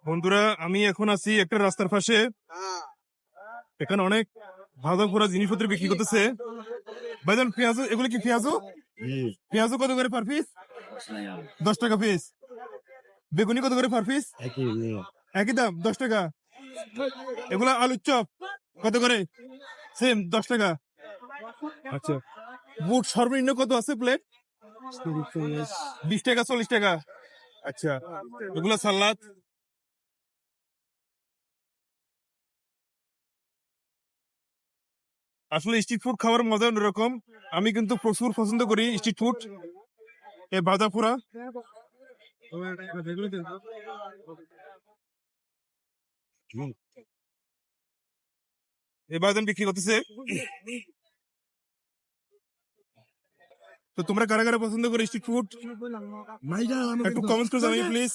বন্ধুরা, আমি এখন আছি একটা রাস্তার পাশে। এখানে অনেক ভাজা পোড়া জিনিসপত্র বিক্রি করতেছে। ভাইজান, পেঁয়াজু, এগুলো কি পেঁয়াজু? পেঁয়াজু কত করে পার পিস? 10 টাকা পিস। বেগুনি কত করে পার পিস? একই দাম, 10 টাকা। এগুলা আলুর চপ কত করে? সেম 10 টাকা। আচ্ছা, বুট সর্বনিম্ন কত আছে প্লেট? 20 টাকা, 40 টাকা। আচ্ছা, এগুলা সালাদ। আসলে স্ট্রিট ফুড খাওয়ার মজা অন্যরকম। আমি কিন্তু প্রচুর পছন্দ করি স্ট্রিট ফুড। এ ভাজা পোড়া। এ ভাইজান বিক্রি করতেছে। তো তোমরা কারা কারা পছন্দ করো স্ট্রিট ফুড? একটু কমেন্ট করে জানাই প্লিজ।